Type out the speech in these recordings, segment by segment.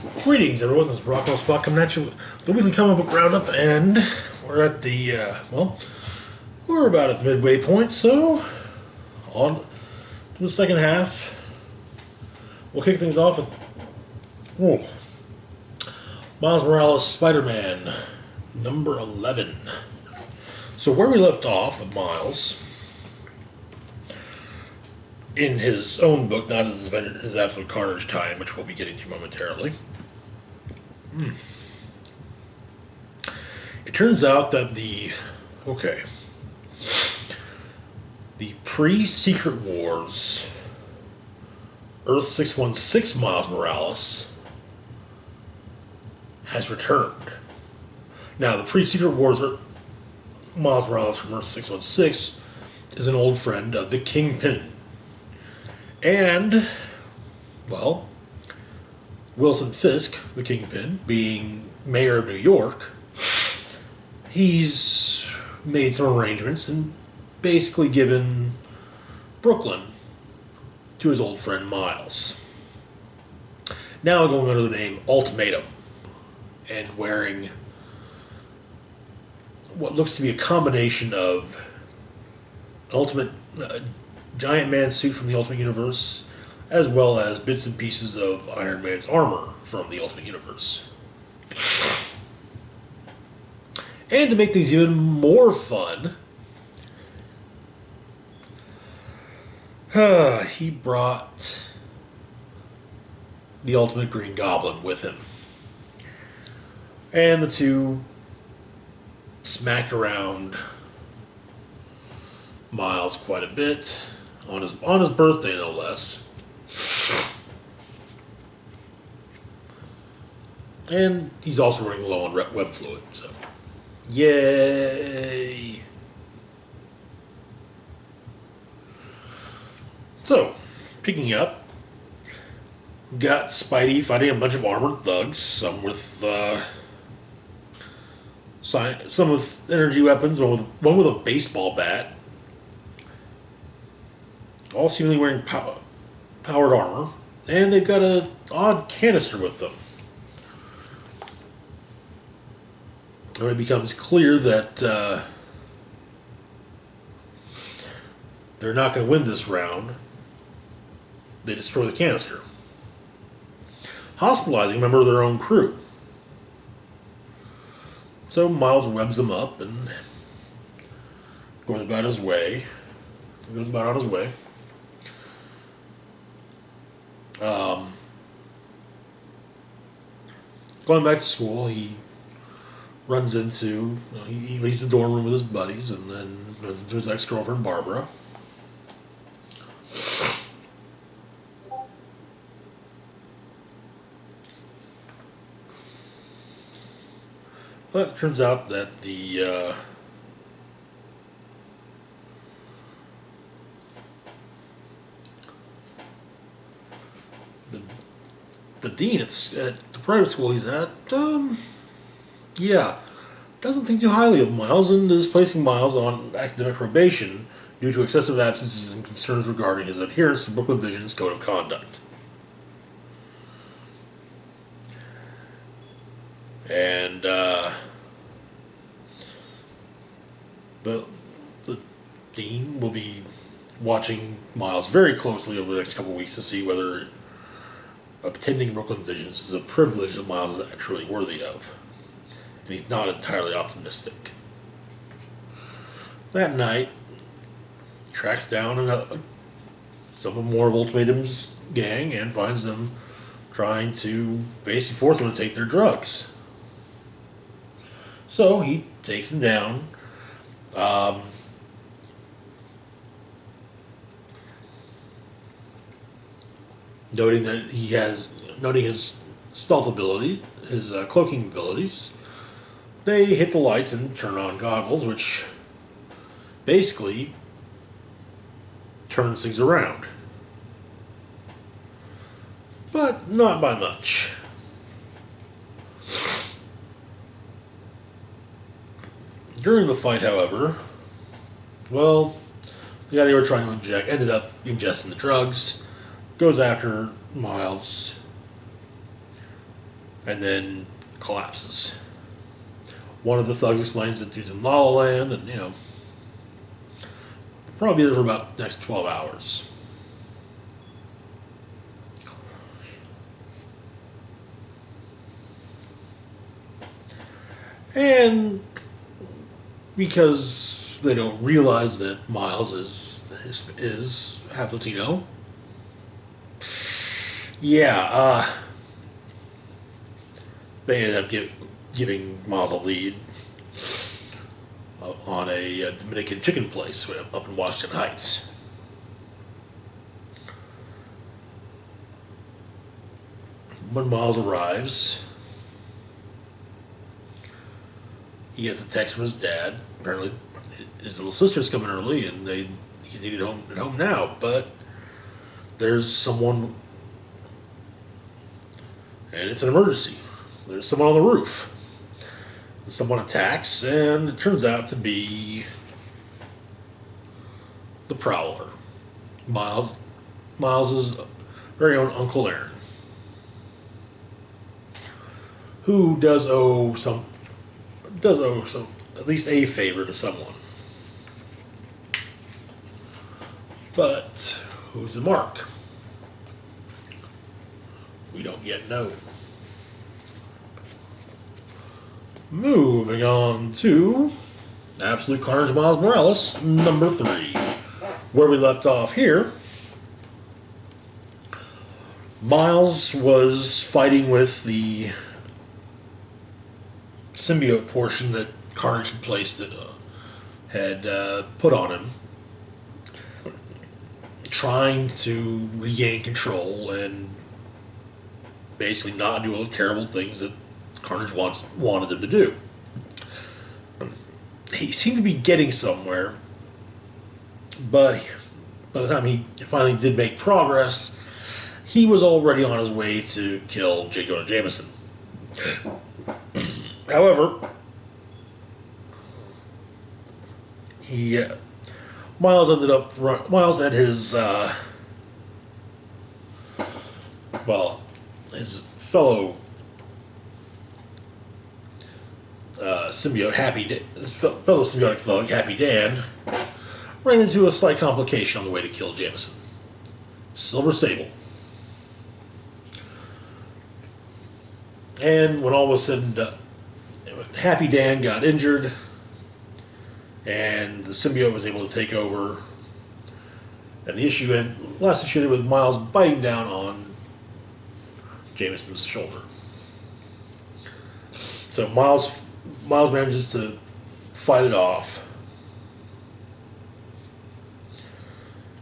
Greetings, everyone. This is Rockwell Spot coming at you with the weekly comic book roundup, and we're at we're about at the midway point, so on to the second half. We'll kick things off with Miles Morales' Spider-Man, number 11. So where we left off with Miles, in his own book, not his Absolute Carnage time, which we'll be getting to momentarily. It turns out that the pre-Secret Wars Earth 616 Miles Morales has returned. Now, the pre-Secret Wars Miles Morales from Earth 616 is an old friend of the Kingpin. And, well, Wilson Fisk, the Kingpin, being mayor of New York, he's made some arrangements and basically given Brooklyn to his old friend Miles. Now going under the name Ultimatum and wearing what looks to be a combination of an Ultimate Giant Man suit from the Ultimate Universe, as well as bits and pieces of Iron Man's armor from the Ultimate Universe. And to make things even more fun, he brought the Ultimate Green Goblin with him. And the two smacked around Miles quite a bit on his birthday, no less. And he's also running low on web fluid, so yay! So, picking up, got Spidey fighting a bunch of armored thugs, some with energy weapons, one with a baseball bat, all seemingly wearing powered armor, and they've got an odd canister with them. And it becomes clear that they're not going to win this round. They destroy the canister, hospitalizing a member of their own crew. So Miles webs them up and goes about on his way. Going back to school, he runs into, he leaves the dorm room with his buddies and then runs into his ex-girlfriend Barbara. But it turns out that the dean at the private school he's at, doesn't think too highly of Miles and is placing Miles on academic probation due to excessive absences and concerns regarding his adherence to Brooklyn Vision's code of conduct. And, but the dean will be watching Miles very closely over the next couple of weeks to see whether attending Brooklyn Visions is a privilege that Miles is actually worthy of. And he's not entirely optimistic. That night, tracks down some more of Ultimatum's gang and finds them trying to basically force them to take their drugs. So he takes them down. Noting his stealth ability, his cloaking abilities, they hit the lights and turn on goggles, which basically turns things around. But not by much. During the fight, however, well, the guy they were trying to inject ended up ingesting the drugs, goes after Miles, and then collapses. One of the thugs explains that he's in La La Land, and probably be there for about the next 12 hours. And because they don't realize that Miles is half Latino, they ended up giving Miles a lead on a Dominican chicken place up in Washington Heights. When Miles arrives, he gets a text from his dad. Apparently, his little sister's coming early, and he's needed at home now. But there's someone, and it's an emergency. There's someone on the roof. Someone attacks, and it turns out to be the Prowler, Miles's very own Uncle Aaron, who does owe at least a favor to someone. But who's the mark? We don't yet know. Moving on to Absolute Carnage Miles Morales, number 3. Where we left off here, Miles was fighting with the symbiote portion that Carnage had put on him, trying to regain control and basically not do all the terrible things that Carnage wanted him to do. He seemed to be getting somewhere, but by the time he finally did make progress, he was already on his way to kill J. Jonah Jameson. However, Miles had his his fellow fellow symbiotic thug, Happy Dan, ran into a slight complication on the way to kill Jameson. Silver Sable. And when all was said and done, Happy Dan got injured, and the symbiote was able to take over. And the last issue ended with Miles biting down on Jameson's shoulder. So Miles manages to fight it off,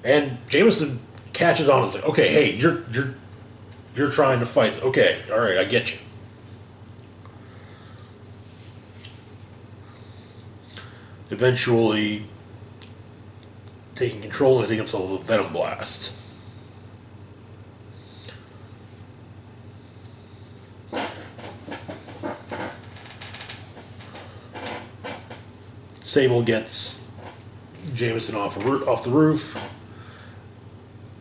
and Jameson catches on. It's like, okay, hey, you're trying to fight. Okay, all right, I get you. Eventually, taking control and hitting himself with a Venom Blast. Sable gets Jameson off the roof.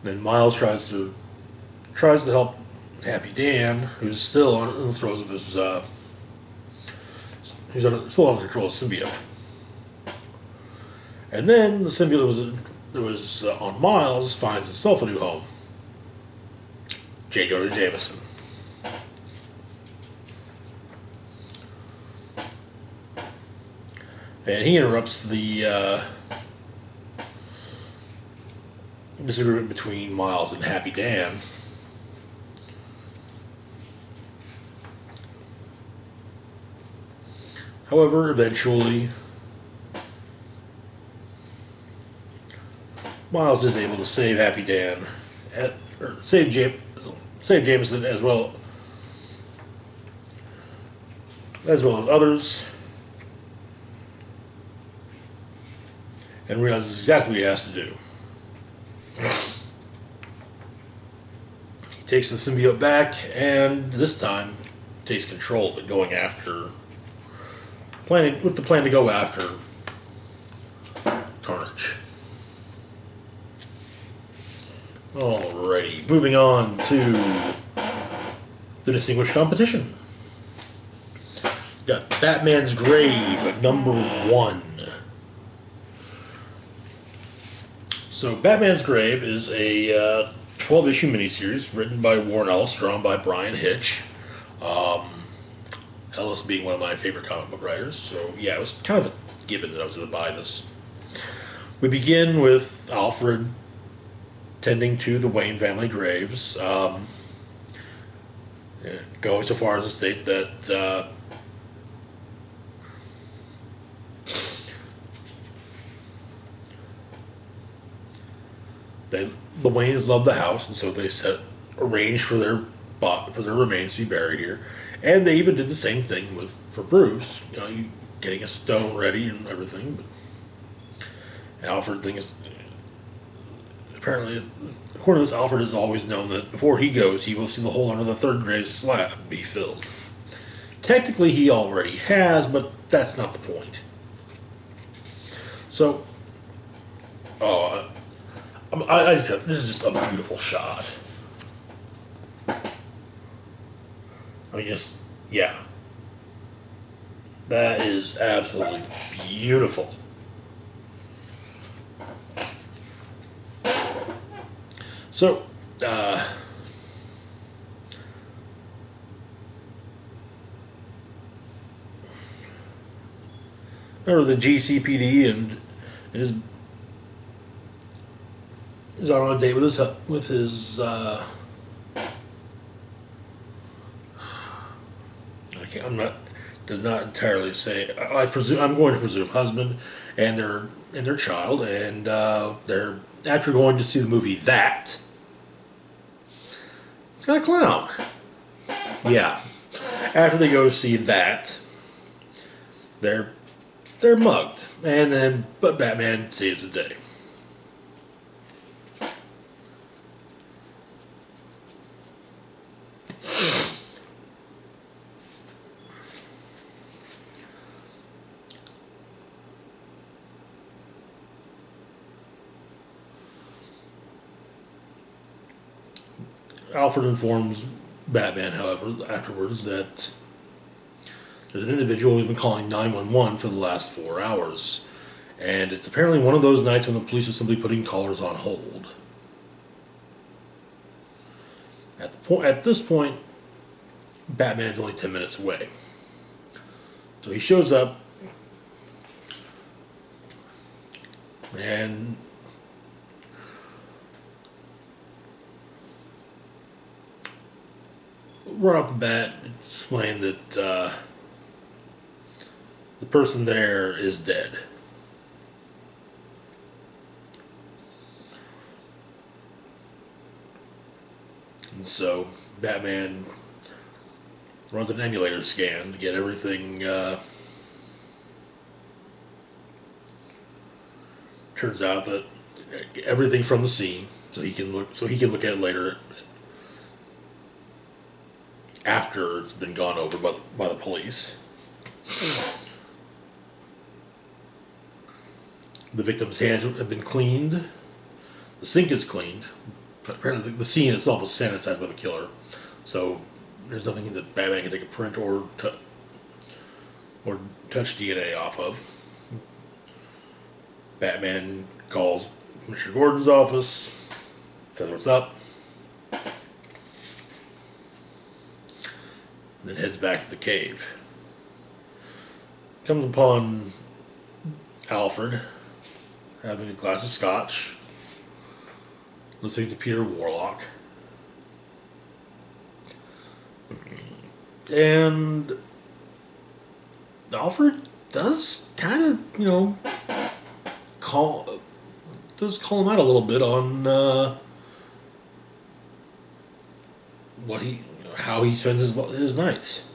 Then Miles tries to help Happy Dan, who's still on the throes of his still under control of symbiote. And then the symbiote that was on Miles finds itself a new home. J. Jonah Jameson. And he interrupts the disagreement between Miles and Happy Dan. However, eventually, Miles is able to save Happy Dan, or save Jameson as well as others, and realizes exactly what he has to do. He takes the symbiote back, and this time takes control of it, with the plan to go after Carnage. Alrighty, moving on to the Distinguished Competition. Got Batman's Grave at number 1. So, Batman's Grave is a 12-issue miniseries written by Warren Ellis, drawn by Brian Hitch. Ellis being one of my favorite comic book writers, so yeah, it was kind of a given that I was going to buy this. We begin with Alfred tending to the Wayne family graves, going so far as to state that the Waynes love the house, and so they arranged for their remains to be buried here. And they even did the same thing for Bruce, getting a stone ready and everything. But Alfred thing is apparently, according to this, Alfred has always known that before he goes, he will see the hole under the third grave slab be filled. Technically, he already has, but that's not the point. So, I just said, this is just a beautiful shot. I mean, yeah. That is absolutely beautiful. So, remember the GCPD and is out on a date with his does not entirely say. I'm going to presume husband and their child, and they're after going to see the movie That. It's got a clown. Yeah. After they go to see That, they're mugged, but Batman saves the day. Alfred informs Batman, however, afterwards that there's an individual who's been calling 911 for the last 4 hours. And it's apparently one of those nights when the police are simply putting callers on hold. At this point, Batman's only 10 minutes away. So he shows up and right off the bat, explain that the person there is dead. And so Batman runs an emulator scan to get everything. Turns out that everything from the scene, so he can look at it later after it's been gone over by the police. The victim's hands have been cleaned. The sink is cleaned. Apparently, the scene itself was sanitized by the killer, so there's nothing that Batman can take a print or touch DNA off of. Batman calls Commissioner Gordon's office, says what's up, then heads back to the cave. Comes upon Alfred having a glass of scotch, listening to Peter Warlock. And Alfred does kind of, call him out a little bit on how he spends his nights.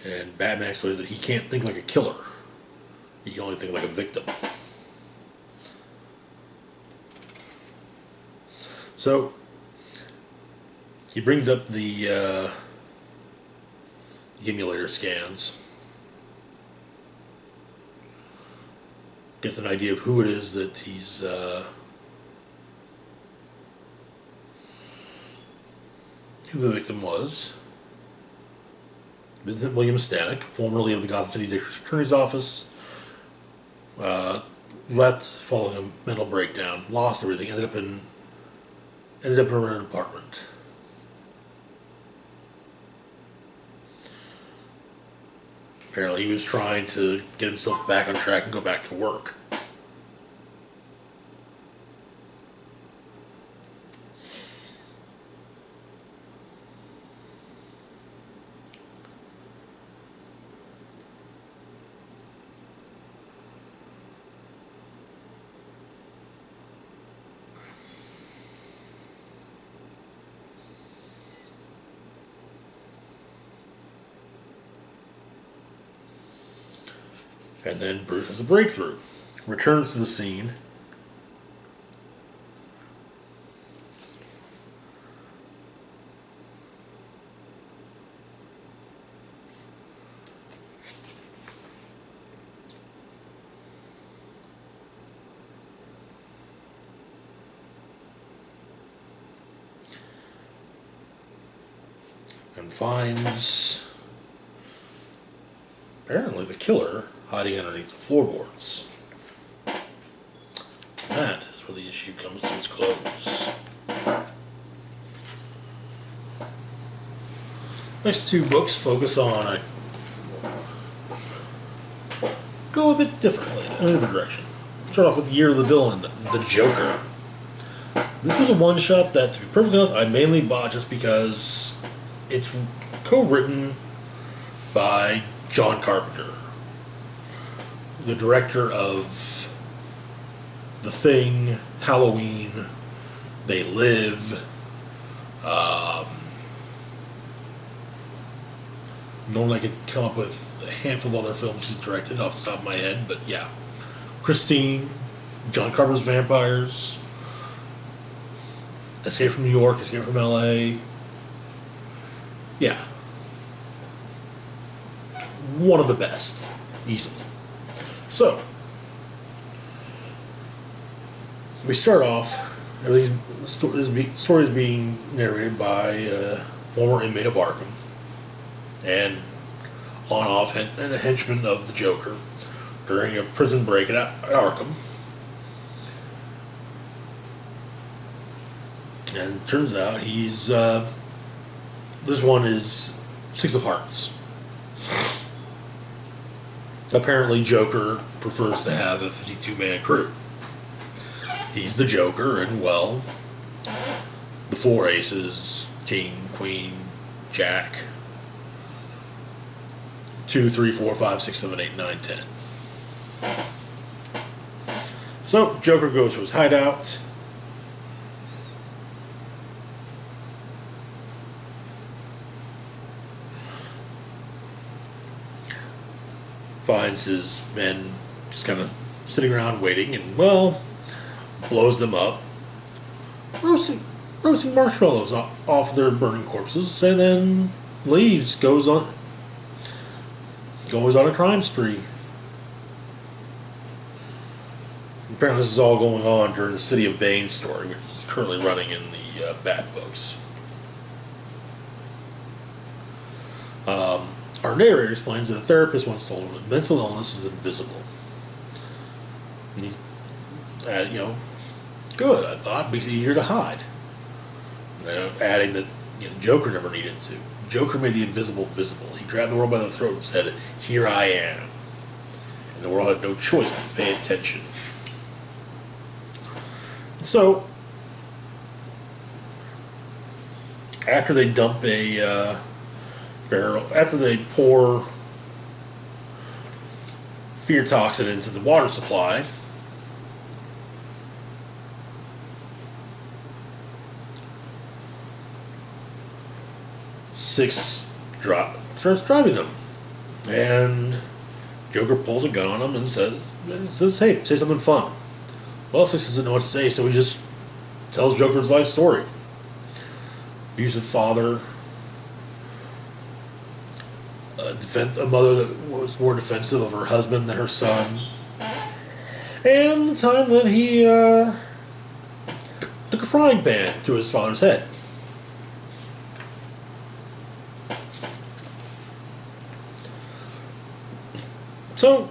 And Batman explains that he can't think like a killer. He can only think like a victim. So he brings up the emulator scans. gets an idea of who it is that who the victim was. Vincent William Stanek, formerly of the Gotham City District Attorney's Office, left following a mental breakdown, lost everything, ended up in an apartment. Apparently, he was trying to get himself back on track and go back to work. And then Bruce has a breakthrough. Returns to the scene. And finds apparently the killer hiding underneath the floorboards. That is where the issue comes to its close. Next two books focus on go a bit differently, in a different direction. Start off with Year of the Villain, The Joker. This was a one-shot that, to be perfectly honest, I mainly bought just because it's co-written by John Carpenter, the director of The Thing, Halloween, They Live. Normally I could come up with a handful of other films he's directed off the top of my head, but yeah. Christine, John Carpenter's Vampires, Escape from New York, Escape from LA. Yeah. One of the best, easily. So, we start off, the story is being narrated by a former inmate of Arkham, and on-off and a henchman of the Joker during a prison break at Arkham. And it turns out he's, this one is Six of Hearts. Apparently Joker prefers to have a 52-man crew. He's the Joker, and well, the four aces, King, Queen, Jack, 2, 3, 4, 5, 6, 7, 8, 9, 10. So, Joker goes to his hideout. Finds his men just kind of sitting around waiting, and, well, blows them up. Roasting marshmallows off their burning corpses, and then leaves, goes on a crime spree. Apparently this is all going on during the City of Bane story, which is currently running in the Bat books. Our narrator explains that a therapist once told him that mental illness is invisible. And he, good, I thought, makes it easier to hide. Adding that Joker never needed to. Joker made the invisible visible. He grabbed the world by the throat and said, "Here I am." And the world had no choice but to pay attention. So, after they dump a barrel, after they pour fear toxin into the water supply, Six starts driving them, and Joker pulls a gun on him and says, "Hey, say something fun." Well, Six doesn't know what to say, so he just tells Joker his life story. Abusive father, a mother that was more defensive of her husband than her son, and the time that he took a frying pan to his father's head. So,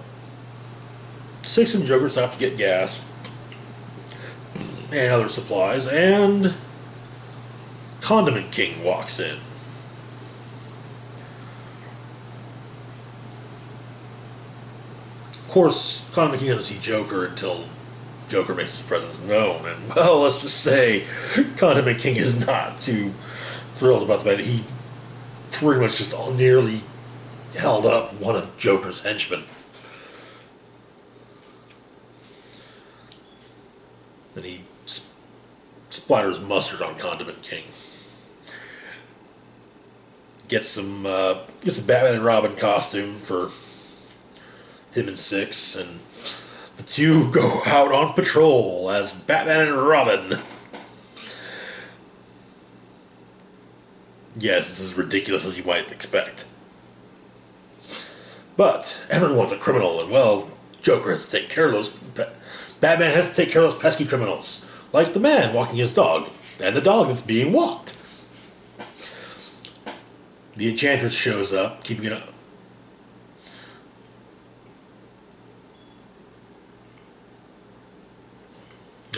Six and Joker stop to get gas and other supplies, and Condiment King walks in. Of course, Condiment King doesn't see Joker until Joker makes his presence known, and, well, let's just say Condiment King is not too thrilled about the fact that he pretty much just nearly held up one of Joker's henchmen. Then he splatters mustard on Condiment King. Gets a Batman and Robin costume for him and Six, and the two go out on patrol as Batman and Robin. Yes, it's as ridiculous as you might expect. But everyone's a criminal, and, well, Joker has to take care of those. Batman has to take care of those pesky criminals, like the man walking his dog, and the dog that's being walked. The Enchantress shows up, keeping it up.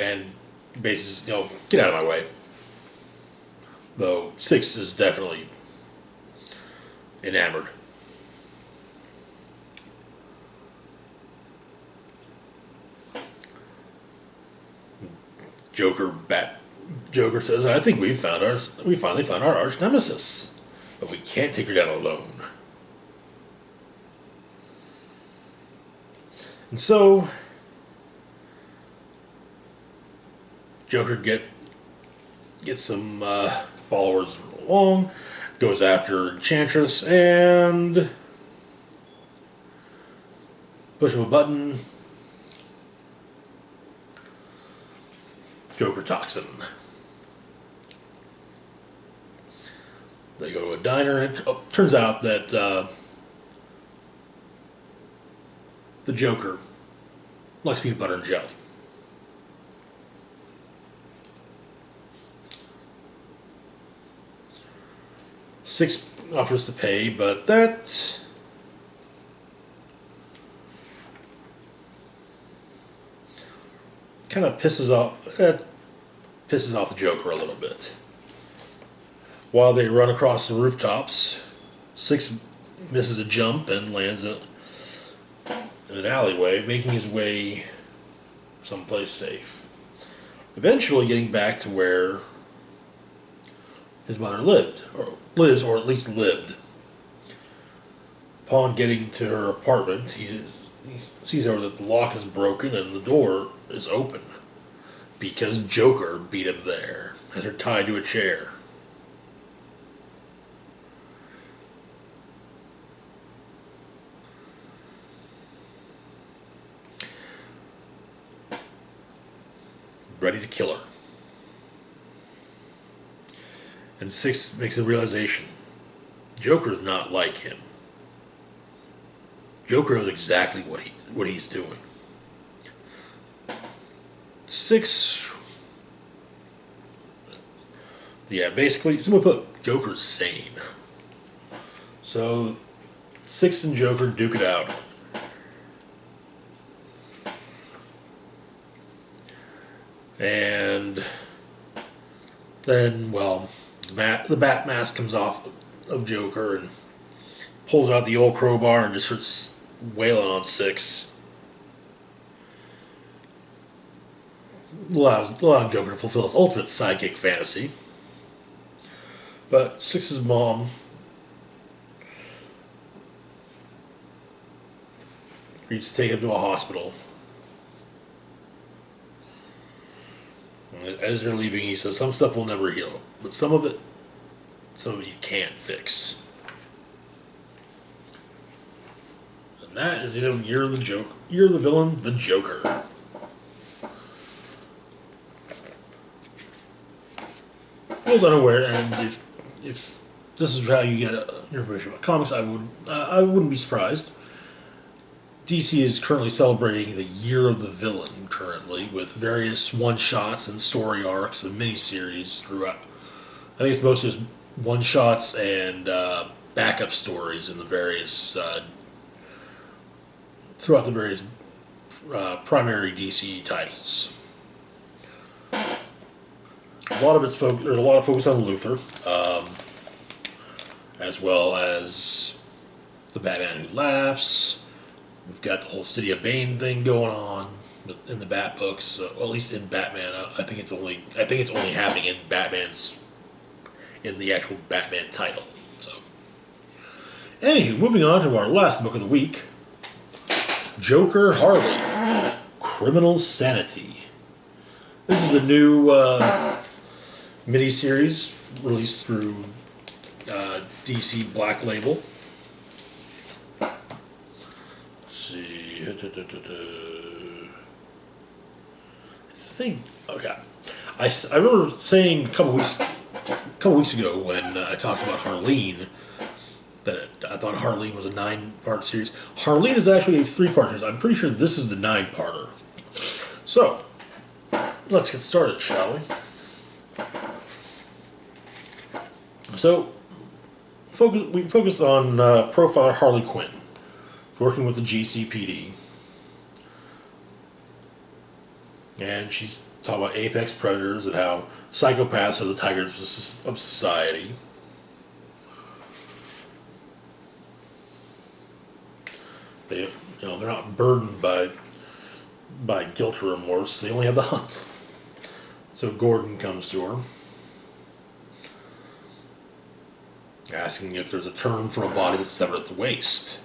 And basically, get out of my way. Though Six is definitely enamored. Joker says, "I think we finally found our arch nemesis, but we can't take her down alone." And so Joker gets some followers along, goes after Enchantress, and push of a button, Joker toxin. They go to a diner, and it turns out that the Joker likes peanut butter and jelly. Six offers to pay, but that kind of pisses off the Joker a little bit. While they run across the rooftops, Six misses a jump and lands in an alleyway, making his way someplace safe. Eventually getting back to where his mother lives, or at least lived. Upon getting to her apartment, he sees over that the lock is broken and the door is open, because Joker beat him there, has her tied to a chair. Ready to kill her. And Six makes a realization. Joker's not like him. Joker knows exactly what he's doing. Six... Yeah, basically, someone put Joker's sane. So, Six and Joker duke it out. And then, well, the bat mask comes off of Joker and pulls out the old crowbar and just starts wailing on Six. Allowing Joker to fulfill his ultimate sidekick fantasy. But Six's mom agrees to take him to a hospital. As they're leaving, he says, "Some stuff will never heal, but some of it you can't fix." And that is, you're the joke. You're the villain, the Joker. I was unaware, and if this is how you get your information about comics, I wouldn't be surprised. DC is currently celebrating the Year of the Villain currently with various one-shots and story arcs and miniseries throughout. I think it's mostly just one-shots and backup stories in the various throughout the various primary DC titles. There's a lot of focus on Luthor, as well as the Batman Who Laughs. We've got the whole City of Bane thing going on in the Bat books. Well, at least in Batman, I think it's only happening in in the actual Batman title. So, anywho, moving on to our last book of the week, Joker Harley, Criminal Sanity. This is the new miniseries released through DC Black Label. Let's see. I think. Okay. I remember saying a couple weeks ago when I talked about Harleen that I thought Harleen was a 9-part series. Harleen is actually a 3-part series. I'm pretty sure this is the 9-parter. So, let's get started, shall we? So, we focus on profiler Harley Quinn, working with the GCPD. And she's talking about apex predators and how psychopaths are the tigers of society. They're not burdened by guilt or remorse. They only have the hunt. So Gordon comes to her, asking if there's a term for a body that's severed at the waist.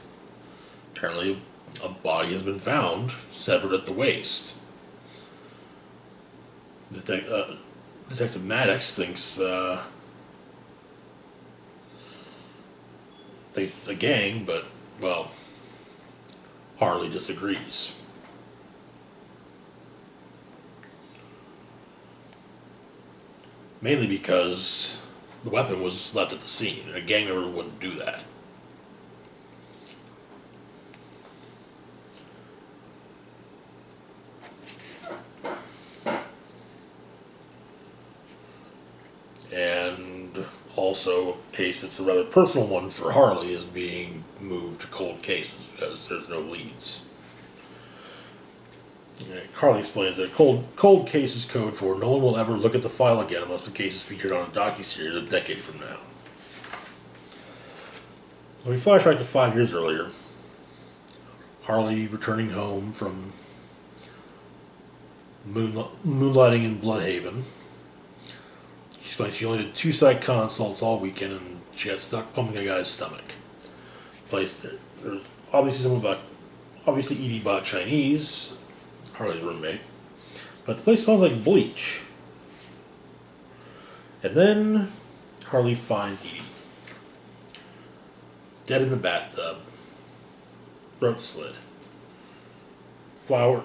Apparently, a body has been found severed at the waist. Detective Maddox thinks it's a gang, but, well, Harley disagrees. Mainly because the weapon was left at the scene, and a gang member wouldn't do that. And also, a case that's a rather personal one for Harley is being moved to cold cases because there's no leads. Harley explains that cold case is code for no one will ever look at the file again unless the case is featured on a docuseries a decade from now. We flash back to 5 years earlier. Harley returning home from moonlighting in Bloodhaven. She explains she only did 2 psych consults all weekend and she got stuck pumping a guy's stomach. There's obviously Edie bought Chinese, Harley's roommate, but the place smells like bleach. And then Harley finds Edie dead in the bathtub, throat slit, flowers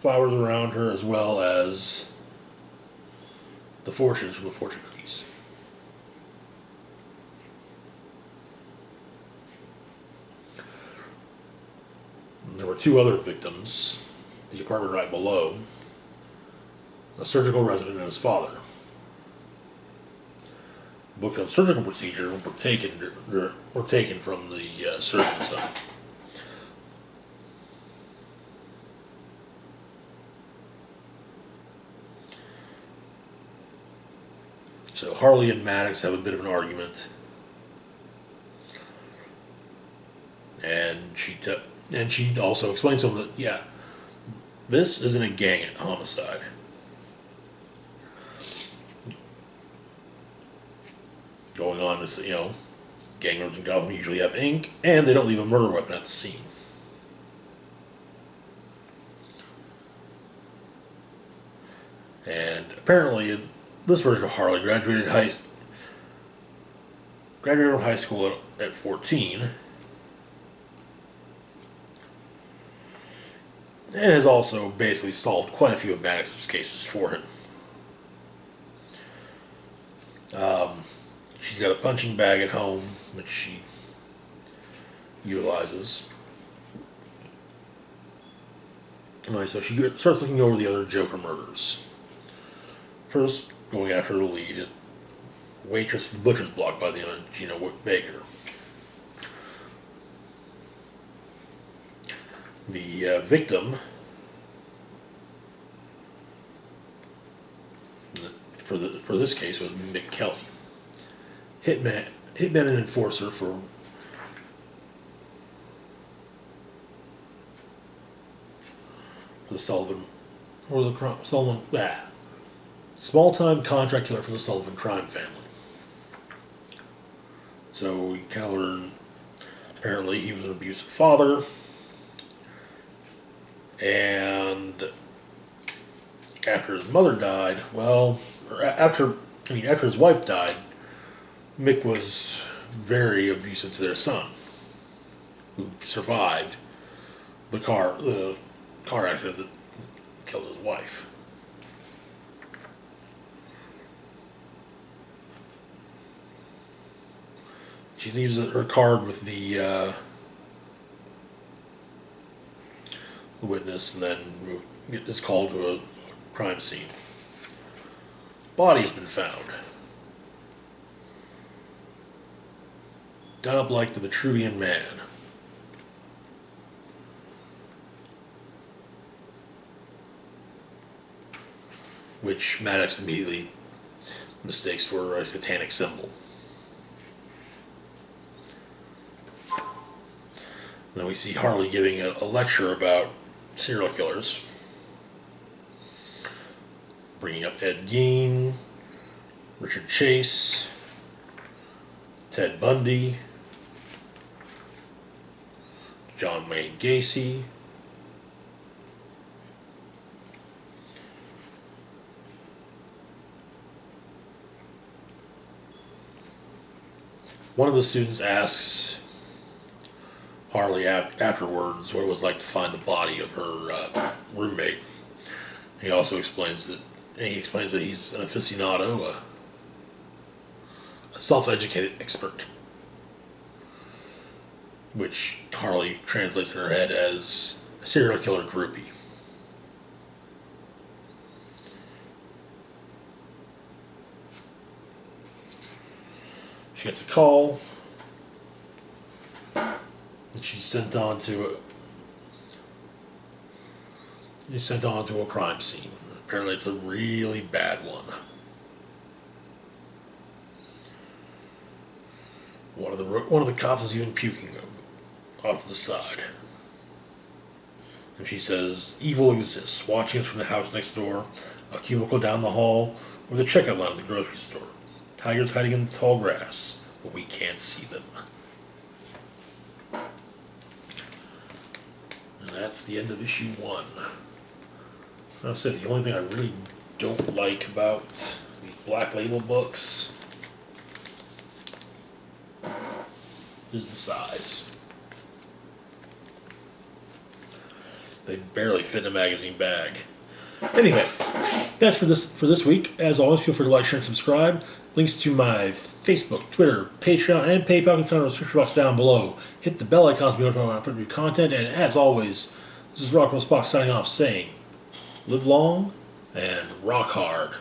around her, as well as the fortunes from the fortune cookies. And there were 2 other victims. The apartment right below, a surgical resident and his father. Books on surgical procedure were taken from the surgeon's home. So Harley and Maddox have a bit of an argument, and she also explains to him that this isn't a gang homicide. Going on to gang members in Gotham usually have ink, and they don't leave a murder weapon at the scene. And apparently, this version of Harley graduated from high school at 14, and has also basically solved quite a few of Maddox's cases for him. She's got a punching bag at home, which she utilizes. Anyway, so she starts looking over the other Joker murders. First, going after the lead, waitress at the butcher's block by the name of Gina Baker. The victim for this case was Mick Kelly, hitman and enforcer for the Sullivan small-time contract killer for the Sullivan crime family. So we kind of learn apparently he was an abusive father, and after his mother died, after his wife died, Mick was very abusive to their son, who survived the car accident that killed his wife. She leaves her card with the witness, and then is called to a crime scene. Body has been found. Done up like the Vitruvian Man. Which Maddox immediately mistakes for a satanic symbol. Then we see Harley giving a lecture about serial killers, bringing up Ed Gein, Richard Chase, Ted Bundy, John Wayne Gacy, one of the students asks Harley afterwards what it was like to find the body of her roommate. He also explains that he's an aficionado, a self-educated expert, which Harley translates in her head as a serial killer groupie. She gets a call. She's sent on to a crime scene. Apparently, it's a really bad one. One of the cops is even puking off to the side. And she says, "Evil exists, watching us from the house next door, a cubicle down the hall, or the checkout line at the grocery store. Tigers hiding in the tall grass, but we can't see them." And that's the end of issue 1. I said the only thing I really don't like about these Black Label books is the size. They barely fit in a magazine bag. Anyway, that's for this week. As always, feel free to like, share, and subscribe. Links to my Facebook, Twitter, Patreon, and PayPal can be found in the description box down below. Hit the bell icon to be notified when I put new content. And as always, this is Rockwell Spock signing off, saying, live long and rock hard.